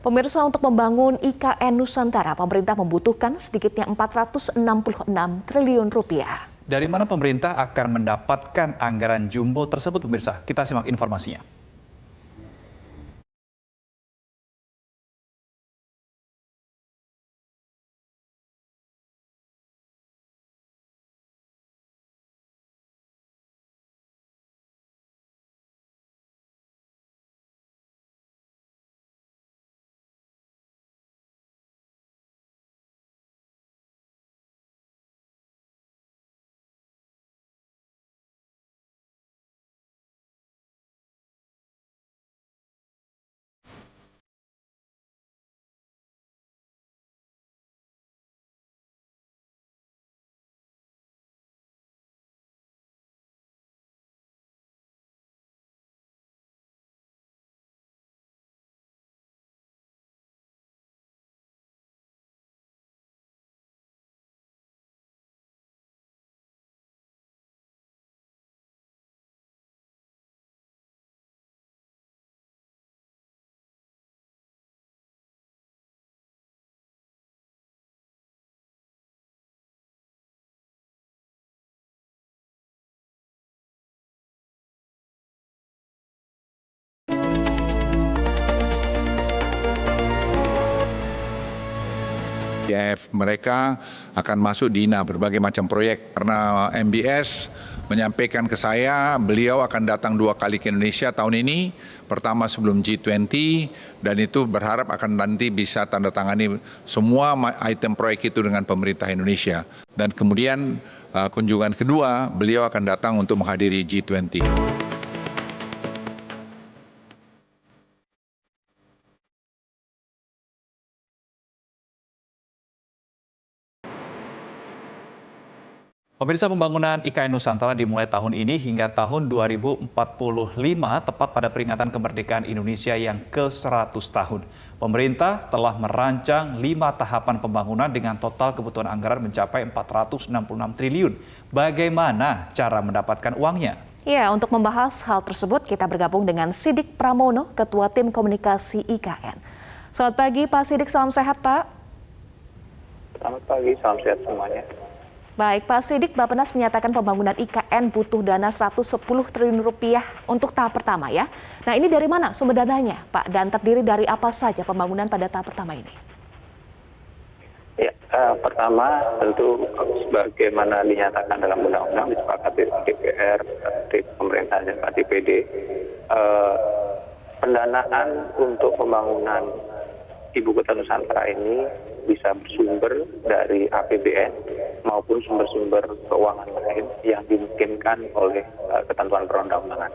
Pemirsa, untuk membangun IKN Nusantara, pemerintah membutuhkan sedikitnya 466 triliun rupiah. Dari mana pemerintah akan mendapatkan anggaran jumbo tersebut, pemirsa? Kita simak informasinya. Mereka akan masuk di berbagai macam proyek. Karena MBS menyampaikan ke saya, beliau akan datang 2 kali ke Indonesia tahun ini. Pertama sebelum G20, dan itu berharap akan nanti bisa tanda tangani semua item proyek itu dengan pemerintah Indonesia. Dan kemudian kunjungan kedua, beliau akan datang untuk menghadiri G20. Pemirsa, pembangunan IKN Nusantara dimulai tahun ini hingga tahun 2045, tepat pada peringatan kemerdekaan Indonesia yang ke-100 tahun. Pemerintah telah merancang 5 tahapan pembangunan dengan total kebutuhan anggaran mencapai 466 triliun. Bagaimana cara mendapatkan uangnya? Ya, untuk membahas hal tersebut kita bergabung dengan Sidik Pramono, Ketua Tim Komunikasi IKN. Selamat pagi Pak Sidik, salam sehat Pak. Selamat pagi, salam sehat semuanya. Baik, Pak Sidik, Bappenas menyatakan pembangunan IKN butuh dana 110 triliun rupiah untuk tahap pertama ya. Nah, ini dari mana sumber dananya, Pak? Dan terdiri dari apa saja pembangunan pada tahap pertama ini? Ya, pertama tentu sebagaimana dinyatakan dalam undang-undang disepakati DPR, pemerintah dan DPD, pendanaan untuk pembangunan Ibu Kota Nusantara ini bisa bersumber dari APBN maupun sumber-sumber keuangan lain yang dimungkinkan oleh ketentuan perundang-undangan.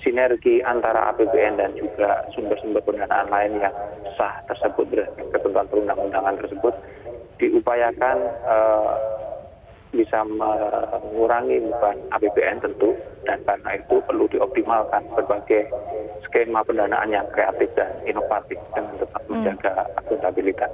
Sinergi antara APBN dan juga sumber-sumber pendanaan lain yang sah tersebut berdasarkan ketentuan perundang-undangan tersebut diupayakan bisa mengurangi beban APBN tentu, dan karena itu perlu dioptimalkan berbagai skema pendanaan yang kreatif dan inovatif dengan tetap menjaga akuntabilitas.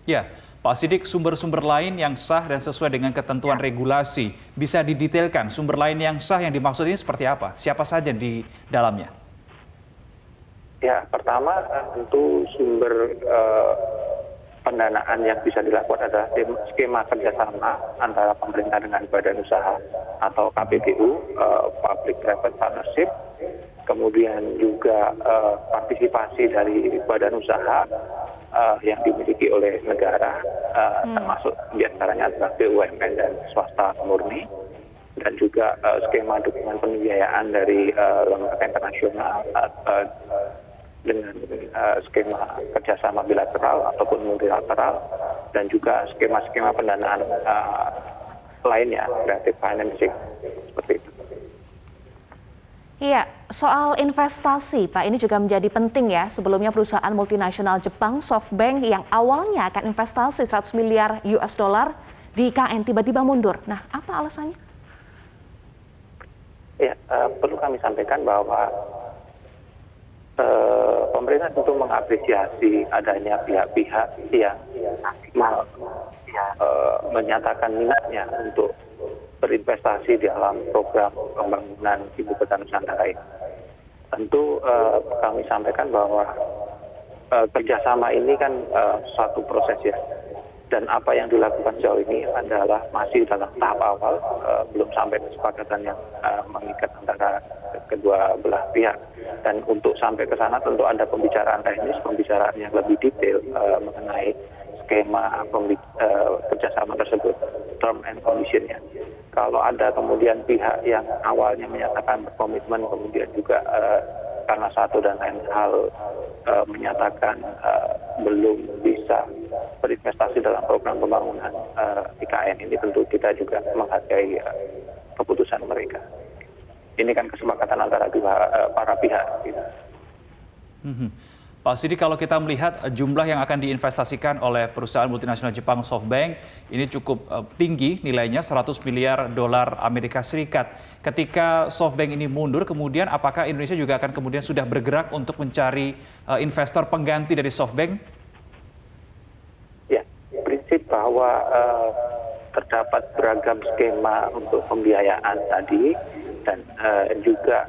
Ya, Pak Sidik, sumber-sumber lain yang sah dan sesuai dengan ketentuan regulasi, bisa didetailkan sumber lain yang sah yang dimaksud ini seperti apa? Siapa saja di dalamnya? Ya, pertama tentu sumber pendanaan yang bisa dilakukan adalah skema kerjasama antara pemerintah dengan badan usaha atau KPBU, Public Private Partnership, kemudian juga partisipasi dari badan usaha yang dimiliki oleh negara, termasuk diantaranya adalah BUMN dan swasta murni, dan juga skema dukungan pembiayaan dari lembaga internasional dengan skema kerjasama bilateral ataupun multilateral, dan juga skema-skema pendanaan lainnya, creative financing, seperti itu. Iya, soal investasi, Pak, ini juga menjadi penting ya. Sebelumnya perusahaan multinasional Jepang, SoftBank, yang awalnya akan investasi 100 miliar US dollar di IKN tiba-tiba mundur. Nah, apa alasannya? Ya, perlu kami sampaikan bahwa pemerintah tentu mengapresiasi adanya pihak-pihak yang menyatakan minatnya untuk berinvestasi di dalam program pembangunan Ibu Kota Nusantara ini. tentu kami sampaikan bahwa kerjasama ini kan suatu proses ya. Dan apa yang dilakukan sejauh ini adalah masih dalam tahap awal, belum sampai kesepakatan yang mengikat antara kedua belah pihak. Dan untuk sampai ke sana tentu ada pembicaraan teknis, pembicaraan yang lebih detail mengenai skema kerjasama tersebut, term and condition-nya. Kalau ada kemudian pihak yang awalnya menyatakan berkomitmen, kemudian juga karena satu dan lain hal menyatakan belum bisa berinvestasi dalam program pembangunan IKN ini, tentu kita juga menghargai keputusan mereka. Ini kan kesepakatan antara para pihak. Gitu. Pak Sidik, kalau kita melihat jumlah yang akan diinvestasikan oleh perusahaan multinasional Jepang SoftBank ini cukup tinggi nilainya, 100 miliar dolar Amerika Serikat. Ketika SoftBank ini mundur, kemudian apakah Indonesia juga akan kemudian sudah bergerak untuk mencari investor pengganti dari SoftBank? Ya, prinsip bahwa terdapat beragam skema untuk pembiayaan tadi dan juga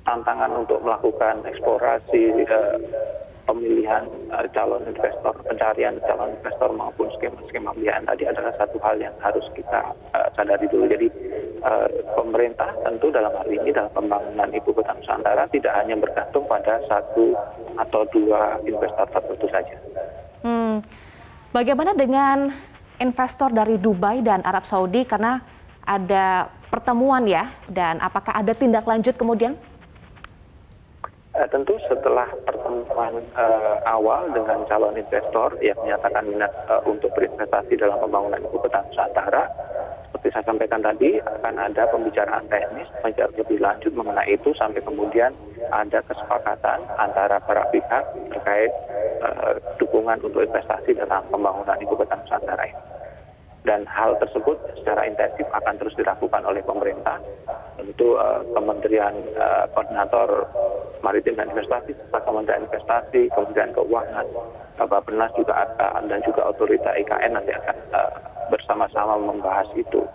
tantangan untuk melakukan eksplorasi pemilihan calon investor, pencarian calon investor maupun skema-skema pembiayaan tadi adalah satu hal yang harus kita sadari dulu. Jadi pemerintah tentu dalam hal ini dalam pembangunan Ibu Kota Nusantara tidak hanya bergantung pada satu atau dua investor tertentu saja. Bagaimana dengan investor dari Dubai dan Arab Saudi karena ada pertemuan ya, dan apakah ada tindak lanjut kemudian? Tentu setelah pertemuan awal dengan calon investor yang menyatakan minat untuk berinvestasi dalam pembangunan Ibu Kota Nusantara, seperti saya sampaikan tadi, akan ada pembicaraan teknis lebih lanjut mengenai itu sampai kemudian ada kesepakatan antara para pihak terkait dukungan untuk investasi dalam pembangunan Ibu Kota Nusantara ini. Dan hal tersebut secara intensif akan terus dilakukan oleh pemerintah. Tentu Kementerian Koordinator Maritim dan Investasi, serta Kementerian Investasi, Kementerian Keuangan, Bappenas juga dan juga Otorita IKN nanti akan bersama-sama membahas itu.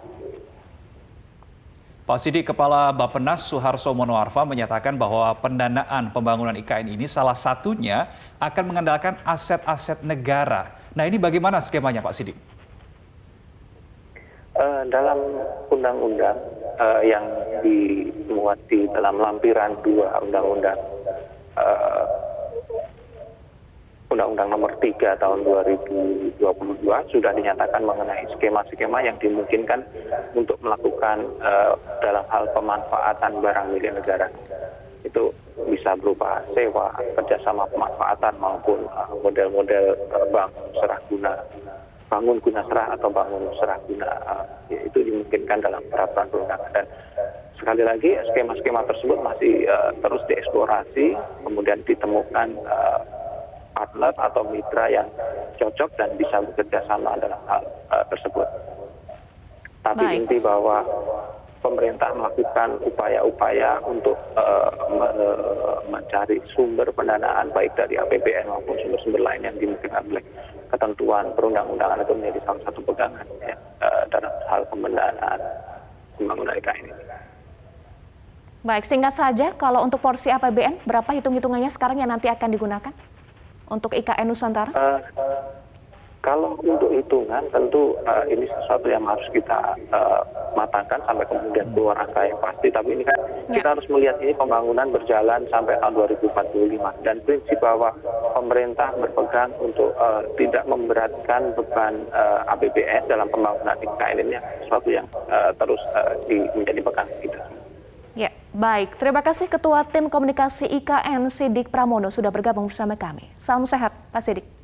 Pak Sidik, Kepala Bappenas Suharso Monoarfa menyatakan bahwa pendanaan pembangunan IKN ini salah satunya akan mengandalkan aset-aset negara. Nah, ini bagaimana skemanya, Pak Sidik? Dalam undang-undang yang dimuat di dalam lampiran 2 Undang-Undang Nomor 3 Tahun 2022 sudah dinyatakan mengenai skema-skema yang dimungkinkan untuk melakukan dalam hal pemanfaatan barang milik negara. Itu bisa berupa sewa, kerjasama pemanfaatan maupun model-model bangun guna serah atau bangun serah guna, itu dimungkinkan dalam peraturan perundangan. Dan sekali lagi skema-skema tersebut masih terus dieksplorasi, kemudian ditemukan partner atau mitra yang cocok dan bisa bekerja sama dalam hal tersebut. Tapi inti bahwa pemerintah melakukan upaya-upaya untuk mencari sumber pendanaan baik dari APBN maupun sumber-sumber lain yang dimungkinkan oleh ketentuan perundang-undangan itu menjadi salah satu pegangan ya, dalam hal pendanaan pembangunan IKN ini. Baik, singkat saja, kalau untuk porsi APBN, berapa hitung-hitungannya sekarang yang nanti akan digunakan untuk IKN Nusantara? Kalau untuk hitungan, tentu ini sesuatu yang harus kita matangkan sampai kemudian keluar angka yang pasti. Tapi ini kan kita harus melihat ini pembangunan berjalan sampai tahun 2045. Dan prinsip bahwa pemerintah berpegang untuk tidak memberatkan beban APBN dalam pembangunan IKN ini sesuatu yang terus menjadi pegangan kita. Ya, baik. Terima kasih Ketua Tim Komunikasi IKN Sidik Pramono sudah bergabung bersama kami. Salam sehat, Pak Sidik.